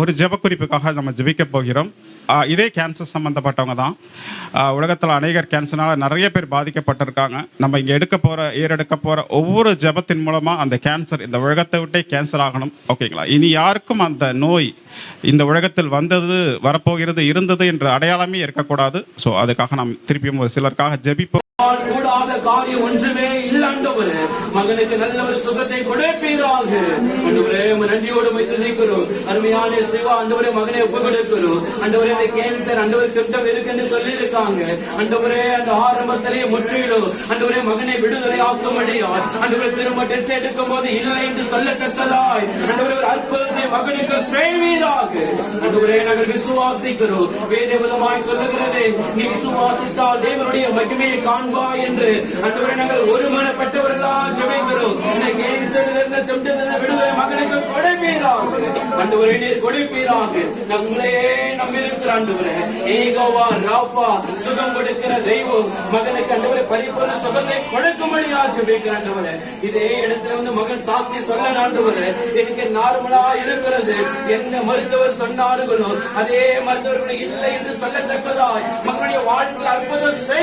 ஒரு ஜெப குறிப்புக்காக நம்ம ஜெபிக்க போகிறோம். இதே கேன்சர் சம்மந்தப்பட்டவங்க தான். உலகத்தில் அநேகர் கேன்சர்னால நிறைய பேர் பாதிக்கப்பட்டிருக்காங்க. நம்ம இங்கே ஏறெடுக்க போகிற ஒவ்வொரு ஜெபத்தின் மூலமாக அந்த கேன்சர் இந்த உலகத்தை விட்டே கேன்சர் ஆகணும். ஓகேங்களா? இனி யாருக்கும் அந்த நோய் இந்த உலகத்தில் வந்தது, வரப்போகிறது, இருந்தது என்ற அடையாளமே இருக்கக்கூடாது. ஸோ அதுக்காக நாம் திருப்பியும் ஒரு சிலருக்காக ஜெபிப்போம். கூடாத காரியம் ஒன்றுமே இல்லைண்டவரே, மகனுக்கு நல்ல ஒரு சுகத்தை கொடுப்பீராக. ஆண்டவரே, நன்றியோடு துதிக்கிறோம். அருமையான சிவா ஆண்டவரே, மகனை ஒப்பு கொடுக்கிறோம். ஆண்டவரே, இந்த கேன்சர் ஆண்டவரே சிம்டம் இருக்குன்னு சொல்லி இருக்காங்க. ஆண்டவரே, அந்த ஆரம்பத்திலேயே முற்றிலும் ஆண்டவரே மகனை விடுதலை ஆக்கும்படியா ஆண்டவரே திரும்ப டெஸ்ட் எடுக்கும் போது இல்லை என்று சொல்லத்தக்கதாய் ஆண்டவரே ஒரு அற்புதத்தை மகனுக்கு செய்வீராக. ஆண்டவரே, நாங்கள் விசுவாசிக்கிறோம். வேதவிதமாய் சொல்லுகிறது, நீ விசுவாசித்தால் தேவனுடைய மகிமையை காண்பாய் என்று. ஆண்டவரே, நாங்கள் ஒருமனப்பட்டவர்களா ஜெபிக்கிறோம். இந்த கேன்சரிலிருந்து சிம்டத்திலிருந்து விடுதலை மகனுக்கு கொடுப்பீராக. ஆண்டவரே, நீர் கொடுப்பீராக. நம்மளையே நம்பியிருக்கிற ஆண்டவரே, ஏகோவா ராஃபா, சுகம் கொடுக்கிற தெய்வம், மகனுக்கு ஆண்டவரே பரிபூர்ண சுகத்தை கொடுக்கும்படியா ஜெபிக்கிற ஆண்டவரே. இதே இடத்துல வந்து மகன் சாட்சி சொல்ல ஆண்டவரே, எனக்கு நார்மலா இருக்கிறது, என்ன மருத்துவர் சொன்னார்களோ அதே மருத்துவர்கள் இல்லை என்று சொல்லத்தக்கதாய் மகனுடைய வாழ்க்கையில் அற்புதம்